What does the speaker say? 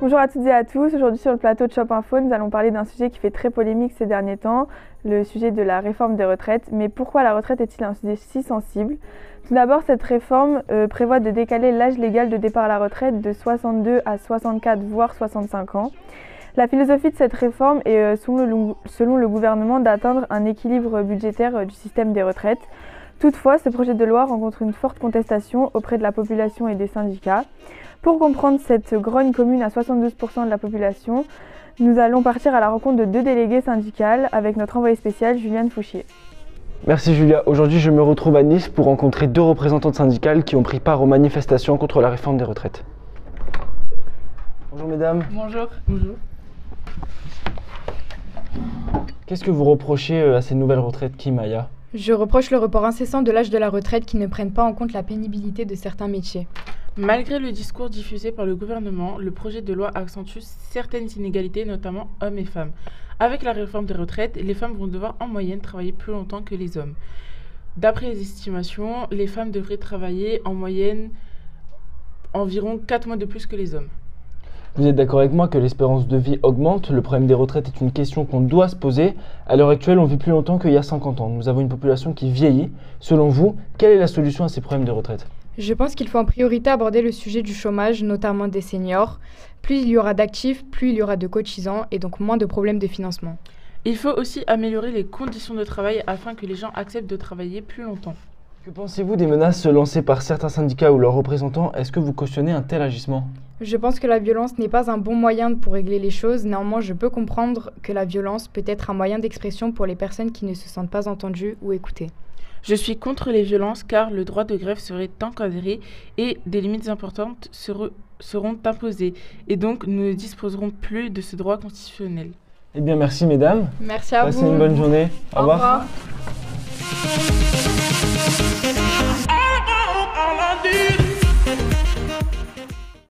Bonjour à toutes et à tous. Aujourd'hui sur le plateau de Shop Info, nous allons parler d'un sujet qui fait très polémique ces derniers temps, le sujet de la réforme des retraites. Mais pourquoi la retraite est-il un sujet si sensible? Tout d'abord, cette réforme prévoit de décaler l'âge légal de départ à la retraite de 62 à 64 voire 65 ans. La philosophie de cette réforme est, selon le gouvernement, d'atteindre un équilibre budgétaire du système des retraites. Toutefois, ce projet de loi rencontre une forte contestation auprès de la population et des syndicats. Pour comprendre cette grogne commune à 72% de la population, nous allons partir à la rencontre de deux délégués syndicales avec notre envoyée spéciale Juliane Fouchier. Merci Julia. Aujourd'hui, je me retrouve à Nice pour rencontrer deux représentantes syndicales qui ont pris part aux manifestations contre la réforme des retraites. Bonjour mesdames. Bonjour. Bonjour. Qu'est-ce que vous reprochez à ces nouvelles retraites, Kimaya? Je reproche le report incessant de l'âge de la retraite qui ne prenne pas en compte la pénibilité de certains métiers. Malgré le discours diffusé par le gouvernement, le projet de loi accentue certaines inégalités, notamment hommes et femmes. Avec la réforme des retraites, les femmes vont devoir en moyenne travailler plus longtemps que les hommes. D'après les estimations, les femmes devraient travailler en moyenne environ 4 mois de plus que les hommes. Vous êtes d'accord avec moi que l'espérance de vie augmente? Le problème des retraites est une question qu'on doit se poser. À l'heure actuelle, on vit plus longtemps qu'il y a 50 ans. Nous avons une population qui vieillit. Selon vous, quelle est la solution à ces problèmes de retraite? Je pense qu'il faut en priorité aborder le sujet du chômage, notamment des seniors. Plus il y aura d'actifs, plus il y aura de cotisants et donc moins de problèmes de financement. Il faut aussi améliorer les conditions de travail afin que les gens acceptent de travailler plus longtemps. Que pensez-vous des menaces lancées par certains syndicats ou leurs représentants? Est-ce que vous cautionnez un tel agissement? Je pense que la violence n'est pas un bon moyen pour régler les choses. Néanmoins, je peux comprendre que la violence peut être un moyen d'expression pour les personnes qui ne se sentent pas entendues ou écoutées. Je suis contre les violences car le droit de grève serait encadré et des limites importantes seront imposées. Et donc, nous ne disposerons plus de ce droit constitutionnel. Eh bien, merci mesdames. Merci à vous. Passez une bonne journée. Au revoir. Au revoir.